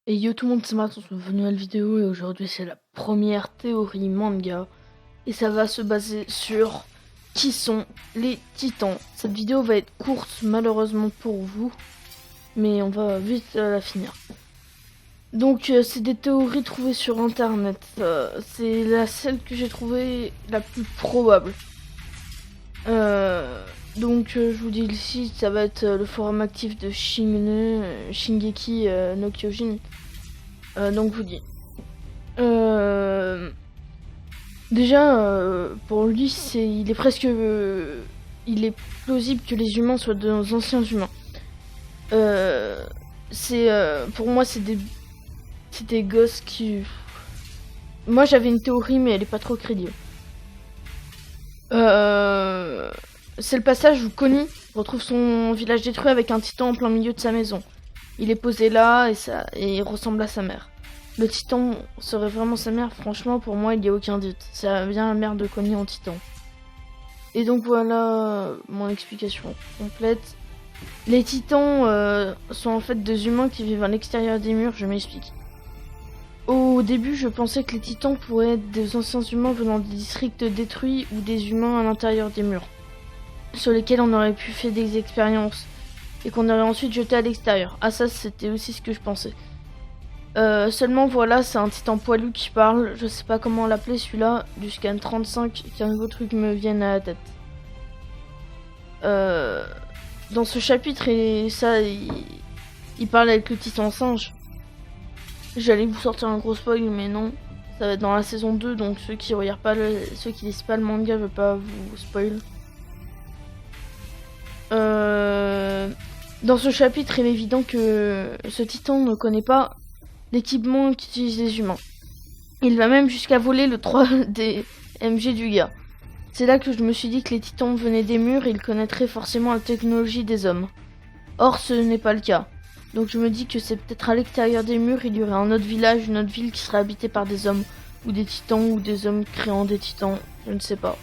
Et yo tout le monde, c'est Matt, on se retrouve une nouvelle vidéo et aujourd'hui c'est la première théorie manga et ça va se baser sur qui sont les titans. Cette vidéo va être courte malheureusement pour vous, mais on va vite la finir. Donc c'est des théories trouvées sur internet, c'est celle que j'ai trouvée la plus probable. Je vous dis ici, ça va être le forum actif de Shingeki no Kyojin. Donc je vous dis. Déjà, pour lui, il est presque, il est plausible que les humains soient de nos anciens humains. Pour moi, c'est des gosses qui. Moi, j'avais une théorie, mais elle est pas trop crédible. C'est le passage où Connie retrouve son village détruit avec un titan en plein milieu de sa maison. Il est posé là et il ressemble à sa mère. Le titan serait vraiment sa mère, franchement pour moi il n'y a aucun doute. C'est bien la mère de Connie en titan. Et donc voilà mon explication complète. Les titans sont en fait des humains qui vivent à l'extérieur des murs, je m'explique. Au début je pensais que les titans pourraient être des anciens humains venant des districts détruits ou des humains à l'intérieur des murs, sur lesquels on aurait pu faire des expériences et qu'on aurait ensuite jeté à l'extérieur. Ah ça c'était aussi ce que je pensais. Seulement voilà, c'est un titan poilu qui parle, je sais pas comment l'appeler celui-là, du scan 35, qu'un nouveau truc me vienne à la tête. Dans ce chapitre, il parle avec le titan singe. J'allais vous sortir un gros spoil, mais non. Ça va être dans la saison 2, donc ceux qui regardent pas ceux qui lisent pas le manga, je vais pas vous spoil. Dans ce chapitre, il est évident que ce titan ne connaît pas l'équipement qu'utilisent les humains. Il va même jusqu'à voler le 3D MG du gars. C'est là que je me suis dit que les titans venaient des murs et ils connaîtraient forcément la technologie des hommes. Or, ce n'est pas le cas. Donc je me dis que c'est peut-être à l'extérieur des murs, il y aurait un autre village, une autre ville qui serait habitée par des hommes, ou des titans, ou des hommes créant des titans, je ne sais pas.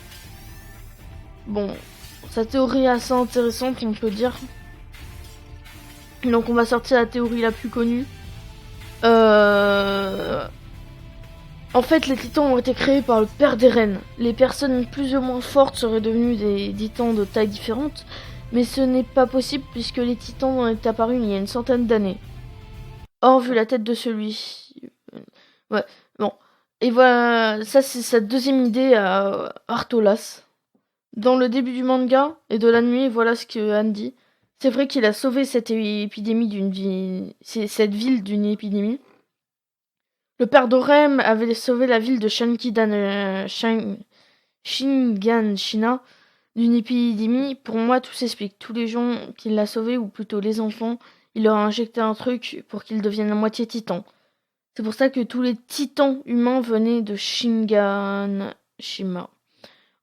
Bon, sa théorie est assez intéressante, on peut dire. Donc on va sortir la théorie la plus connue. En fait, les titans ont été créés par le père des reines. Les personnes plus ou moins fortes seraient devenues des titans de taille différente, mais ce n'est pas possible puisque les titans ont été apparus il y a une centaine d'années. Or, vu la tête de celui... Ouais, bon. Et voilà, ça c'est sa deuxième idée à Artolas. Dans le début du manga et de la nuit, voilà ce que Han dit. C'est vrai qu'il a sauvé cette cette ville d'une épidémie. Le père d'Orem avait sauvé la ville de Shinganshina d'une épidémie. Pour moi, tout s'explique. Tous les gens qu'il a sauvés, ou plutôt les enfants, il leur a injecté un truc pour qu'ils deviennent à moitié titans. C'est pour ça que tous les titans humains venaient de Shinganshima.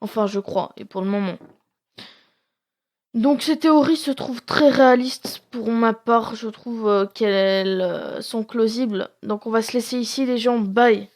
Enfin, je crois, et pour le moment. Donc ces théories se trouvent très réalistes pour ma part, je trouve qu'elles sont plausibles. Donc on va se laisser ici les gens, bye.